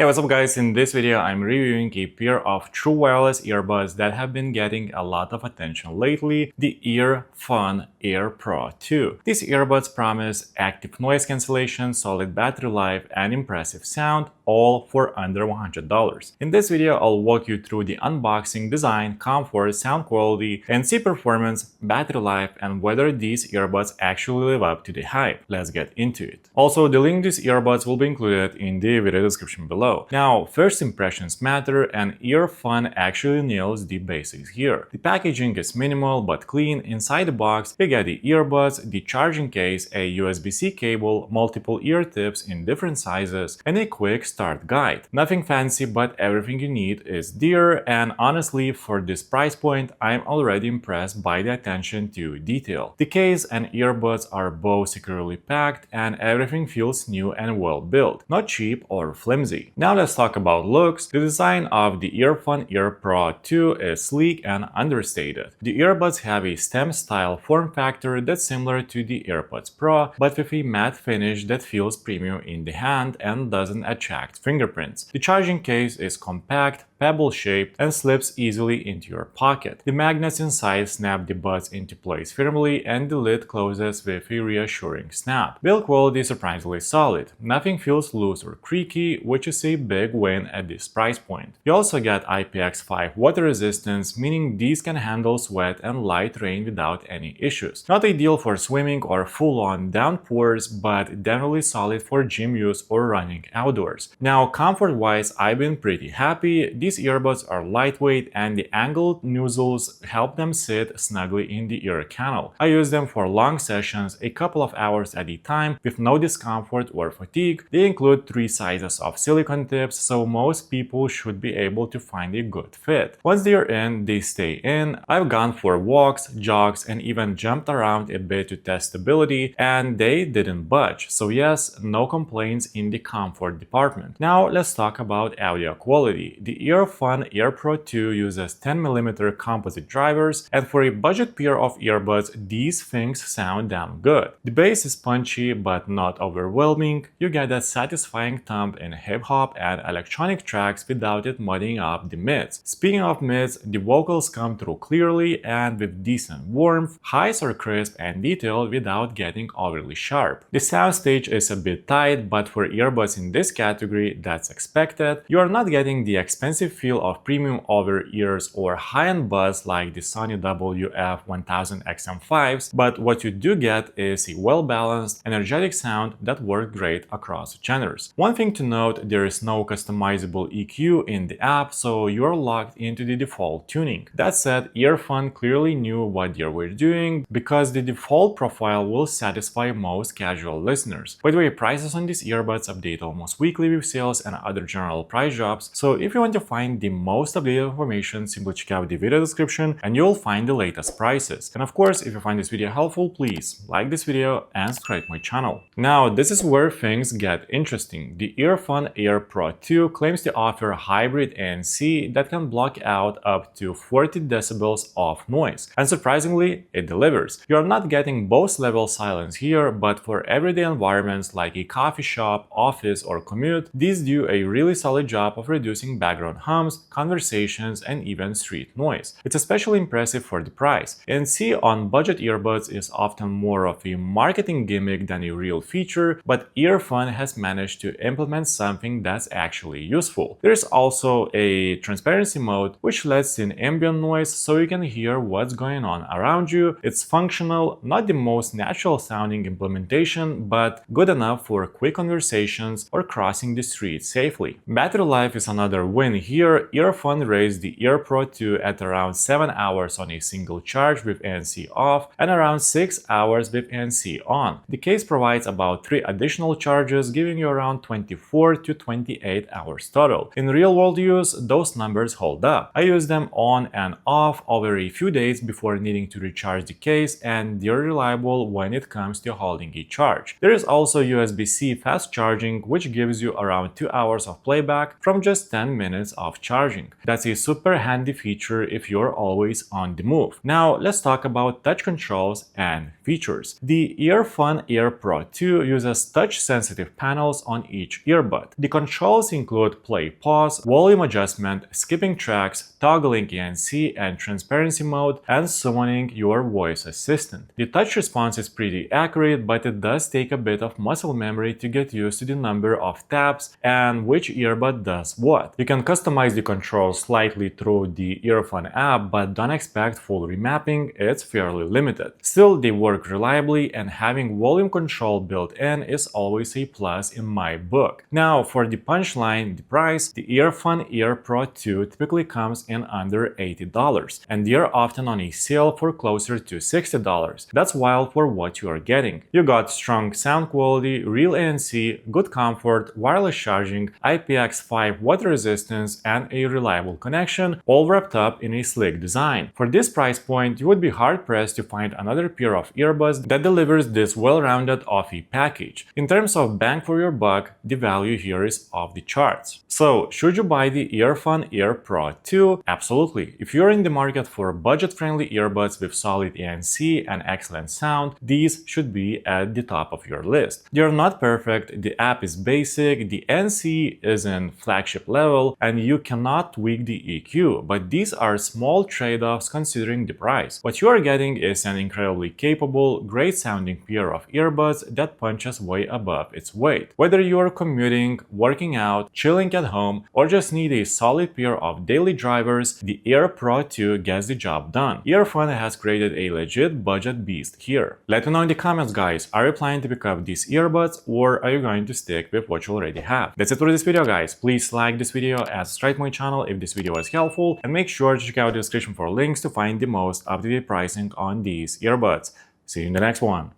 Hey, what's up guys? In this video, I'm reviewing a pair of true wireless earbuds that have been getting a lot of attention lately, the EarFun Air Pro 2. These earbuds promise active noise cancellation, solid battery life, and impressive sound, all for under $100. In this video, I'll walk you through the unboxing, design, comfort, sound quality, NC performance, battery life, and whether these earbuds actually live up to the hype. Let's get into it. Also, the link to these earbuds will be included in the video description below. Now, first impressions matter, and EarFun actually nails the basics here. The packaging is minimal but clean. Inside the box, you get the earbuds, the charging case, a USB-C cable, multiple ear tips in different sizes, and a quick start guide. Nothing fancy, but everything you need is there, and honestly, for this price point, I'm already impressed by the attention to detail. The case and earbuds are both securely packed, and everything feels new and well built, not cheap or flimsy. Now let's talk about looks. The design of the EarFun Air Pro 2 is sleek and understated. The earbuds have a stem-style form factor that's similar to the AirPods Pro, but with a matte finish that feels premium in the hand and doesn't attract fingerprints. The charging case is compact, pebble-shaped, and slips easily into your pocket. The magnets inside snap the buds into place firmly, and the lid closes with a reassuring snap. Build quality is surprisingly solid. Nothing feels loose or creaky, which is a big win at this price point. You also get IPX5 water resistance, meaning these can handle sweat and light rain without any issues. Not ideal for swimming or full-on downpours, but definitely solid for gym use or running outdoors. Now, comfort-wise, I've been pretty happy. These earbuds are lightweight, and the angled nozzles help them sit snugly in the ear canal. I use them for long sessions, a couple of hours at a time, with no discomfort or fatigue. They include 3 sizes of silicone tips, so most people should be able to find a good fit. Once they're in, they stay in. I've gone for walks, jogs, and even jumped around a bit to test stability, and they didn't budge. So yes, no complaints in the comfort department. Now let's talk about audio quality. The EarFun Air Pro 2 uses 10mm composite drivers, and for a budget pair of earbuds, these things sound damn good. The bass is punchy but not overwhelming. You get that satisfying thump in hip-hop and electronic tracks without it muddying up the mids. Speaking of mids, the vocals come through clearly and with decent warmth. Highs are crisp and detailed without getting overly sharp. The soundstage is a bit tight, but for earbuds in this category, that's expected. You are not getting the expensive feel of premium over-ears or high-end buzz like the Sony WF-1000 XM5s, but what you do get is a well-balanced, energetic sound that works great across genres. One thing to note, there is no customizable EQ in the app, so you're locked into the default tuning. That said, EarFun clearly knew what they were doing, because the default profile will satisfy most casual listeners. By the way, prices on these earbuds update almost weekly with sales and other general price drops, so if you want to find the most updated information, simply check out the video description and you'll find the latest prices. And of course, if you find this video helpful, please like this video and subscribe to my channel. Now, this is where things get interesting. The EarFun Air Pro 2 claims to offer hybrid ANC that can block out up to 40 decibels of noise. And surprisingly, it delivers. You're not getting Bose level silence here, but for everyday environments like a coffee shop, office, or commute, these do a really solid job of reducing background hums, conversations, and even street noise. It's especially impressive for the price. ANC on budget earbuds is often more of a marketing gimmick than a real feature, but EarFun has managed to implement something that's actually useful. There's also a transparency mode, which lets in ambient noise so you can hear what's going on around you. It's functional, not the most natural sounding implementation, but good enough for quick conversations or crossing the street safely. Battery life is another win here. EarFun raised the Air Pro 2 at around 7 hours on a single charge with ANC off and around 6 hours with ANC on. The case provides about 3 additional charges, giving you around 24 to 28 hours total. In real-world use, those numbers hold up. I use them on and off over a few days before needing to recharge the case, and they're reliable when it comes to holding a charge. There is also USB-C fast charging, which gives you around 2 hours of playback from just 10 minutes of charging. That's a super handy feature if you're always on the move. Now let's talk about touch controls and features. The EarFun Air Pro 2 uses touch-sensitive panels on each earbud. The controls include play, pause, volume adjustment, skipping tracks, toggling ANC and transparency mode, and summoning your voice assistant. The touch response is pretty accurate, but it does take a bit of muscle memory to get used to the number of taps and which earbud does what. You can customize the controls slightly through the EarFun app, but don't expect full remapping, it's fairly limited. Still, they work reliably, and having volume control built in is always a plus in my book. Now, for the punchline, the price, the EarFun Air Pro 2 typically comes in under $80, and they're often on a sale for closer to $60. That's wild for what you are getting. You got strong sound quality, real ANC, good comfort, wireless charging, IPX5 water resistance, and a reliable connection, all wrapped up in a sleek design. For this price point, you would be hard-pressed to find another pair of earbuds that delivers this well-rounded off a package. In terms of bang for your buck, the value here is off the charts. So, should you buy the EarFun Air Pro 2? Absolutely. If you're in the market for budget-friendly earbuds with solid ANC and excellent sound, these should be at the top of your list. They're not perfect, the app is basic, the ANC isn't flagship level, and you cannot tweak the EQ, but these are small trade-offs considering the price. What you are getting is an incredibly capable, great-sounding pair of earbuds that punches way above its weight. Whether you are commuting, working out, chilling at home, or just need a solid pair of daily drivers, the Air Pro 2 gets the job done. EarFun has created a legit budget beast here. Let me know in the comments, guys, are you planning to pick up these earbuds, or are you going to stick with what you already have? That's it for this video, guys. Please like this video and subscribe to my channel if this video was helpful, and make sure to check out the description for links to find the most up-to-date pricing on these earbuds. See you in the next one.